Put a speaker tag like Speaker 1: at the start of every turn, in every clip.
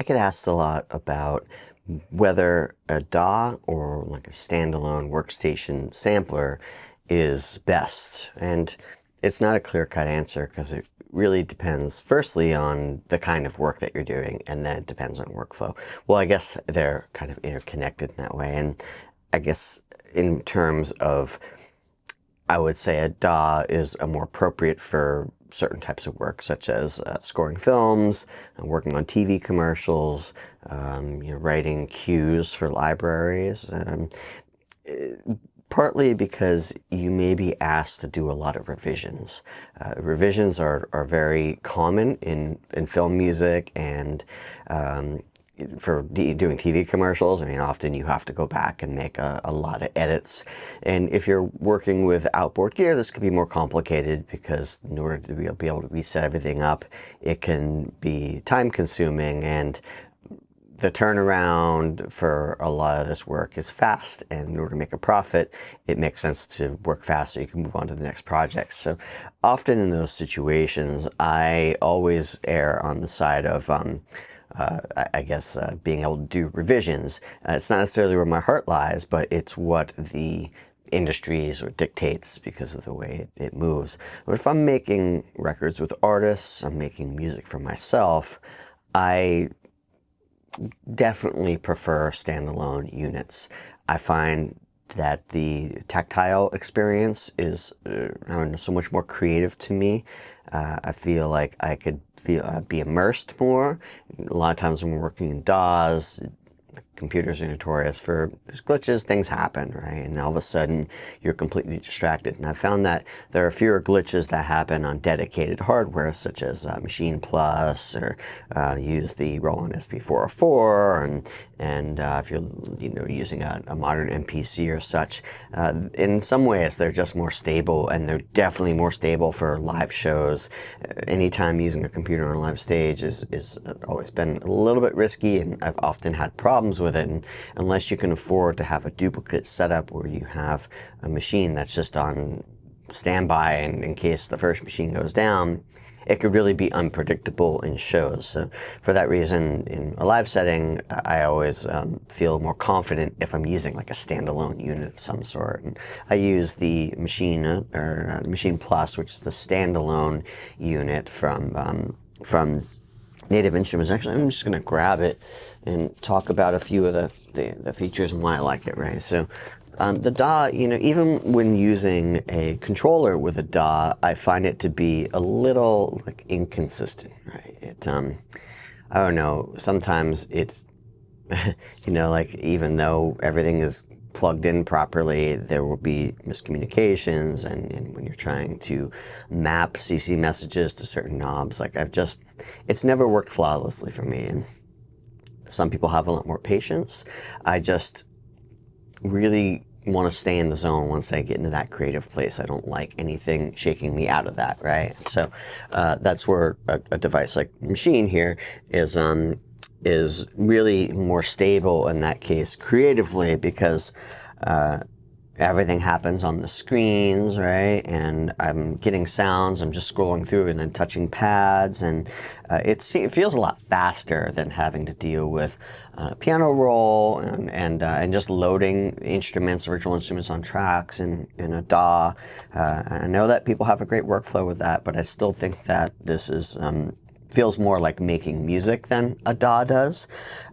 Speaker 1: get asked a lot about whether a DAW or like a standalone workstation sampler is best. And it's not a clear-cut answer because it really depends, firstly, on the kind of work that you're doing, and then it depends on workflow. Well, I guess they're kind of interconnected in that way. And I guess in terms of, I would say a DAW is a more appropriate for certain types of work, such as scoring films, working on TV commercials, writing cues for libraries. Partly because you may be asked to do a lot of revisions. Revisions are very common in film music and for doing TV commercials. I mean, often you have to go back and make a lot of edits. And if you're working with outboard gear, this could be more complicated because in order to be able to reset everything up, it can be time consuming, and the turnaround for a lot of this work is fast, and in order to make a profit, it makes sense to work fast so you can move on to the next project. So often in those situations, I always err on the side of being able to do revisions. It's not necessarily where my heart lies, but it's what the industry sort of dictates because of the way it moves. But if I'm making records with artists, I'm making music for myself, I definitely prefer standalone units. I find that the tactile experience is so much more creative to me. I feel like I could be immersed more. A lot of times when we're working in DAWs, computers are notorious for there's glitches, things happen, right? And all of a sudden you're completely distracted. And I found that there are fewer glitches that happen on dedicated hardware, such as Machine Plus, or use the Roland SP404, and if you're using a modern MPC or such. In some ways they're just more stable, and they're definitely more stable for live shows. Anytime using a computer on a live stage is always been a little bit risky, and I've often had problems with it. And unless you can afford to have a duplicate setup where you have a machine that's just on standby, and in case the first machine goes down, it could really be unpredictable in shows. So for that reason, in a live setting, I always feel more confident if I'm using like a standalone unit of some sort. And I use the Machine Plus, which is the standalone unit from Native Instruments. Actually, I'm just going to grab it and talk about a few of the features and why I like it, right? So the DAW, even when using a controller with a DAW, I find it to be a little like inconsistent, right? I don't know, sometimes it's, like even though everything is plugged in properly, there will be miscommunications, and when you're trying to map CC messages to certain knobs, it's never worked flawlessly for me. And some people have a lot more patience. I just really want to stay in the zone once I get into that creative place. I don't like anything shaking me out of that, right? So that's where a device like Machine here is really more stable in that case creatively, because everything happens on the screens, right? And I'm getting sounds, I'm just scrolling through and then touching pads, and it feels a lot faster than having to deal with piano roll and just loading instruments, virtual instruments on tracks in a DAW. I know that people have a great workflow with that, but I still think that this is feels more like making music than a DAW does.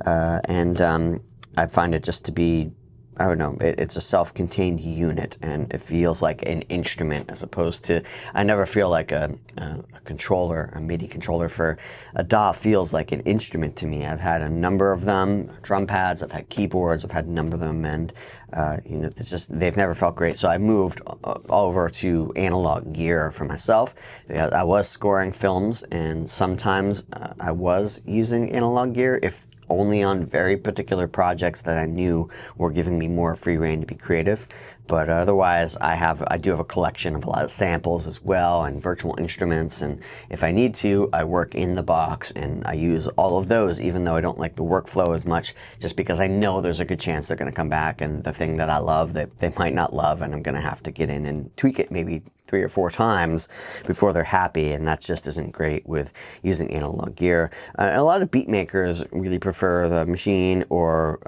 Speaker 1: I find it just to be, I don't know, it's a self-contained unit, and it feels like an instrument as opposed to, I never feel like a controller, a MIDI controller for a DAW feels like an instrument to me. I've had a number of them, drum pads, I've had keyboards, I've had a number of them, and they've never felt great. So I moved over to analog gear for myself. I was scoring films, and sometimes I was using analog gear, if only on very particular projects that I knew were giving me more free rein to be creative. But otherwise, I do have a collection of a lot of samples as well and virtual instruments. And if I need to, I work in the box and I use all of those, even though I don't like the workflow as much, just because I know there's a good chance they're going to come back and the thing that I love that they might not love, and I'm going to have to get in and tweak it maybe 3 or 4 times before they're happy, and that just isn't great with using analog gear. A lot of beat makers really prefer the machine or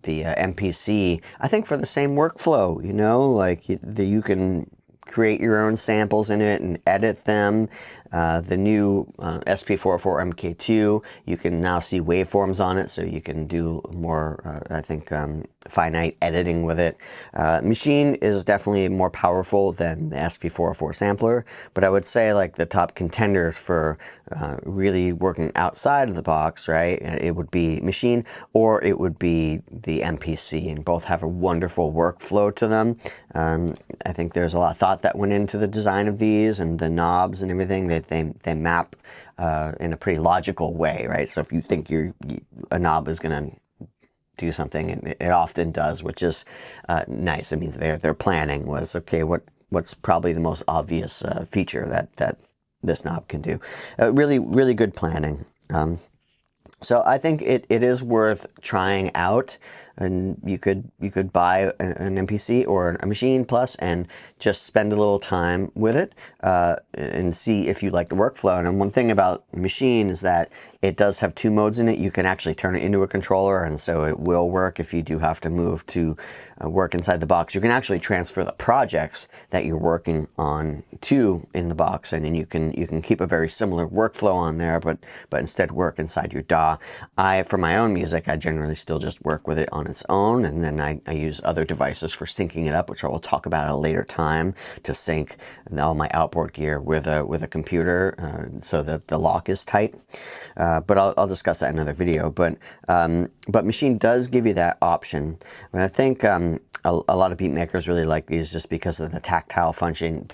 Speaker 1: the MPC, I think, for the same workflow, you know, like you can create your own samples in it and edit them. The new SP404 MK2, you can now see waveforms on it, so you can do more, I think, finite editing with it. Machine is definitely more powerful than the SP404 sampler, but I would say like the top contenders for really working outside of the box, right? It would be Machine or it would be the MPC, and both have a wonderful workflow to them. I think there's a lot of thought that went into the design of these, and the knobs and everything, that they map in a pretty logical way, right? So if you think a knob is going to do something, and it often does, which is nice. It means their planning was, okay, what's probably the most obvious feature that this knob can do. Really, really good planning. So I think it is worth trying out, and you could buy an MPC or a Machine Plus and just spend a little time with it and see if you like the workflow. And one thing about Machine is that it does have 2 modes in it. You can actually turn it into a controller, and so it will work if you do have to move to work inside the box. You can actually transfer the projects that you're working on to in the box, and then you can keep a very similar workflow on there, but instead work inside your DAW. For my own music, I generally still just work with it on its own, and then I use other devices for syncing it up, which I will talk about at a later time, to sync all my outboard gear with a computer so that the lock is tight. But I'll discuss that in another video. But Machine does give you that option, and I think a lot of beat makers really like these just because of the tactile function.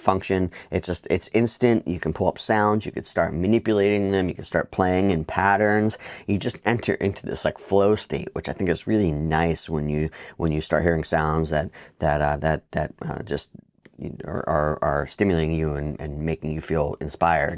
Speaker 1: It's instant. You can pull up sounds. You could start manipulating them. You can start playing in patterns. You just enter into this like flow state, which I think is really nice when you start hearing sounds that just are stimulating you and making you feel inspired.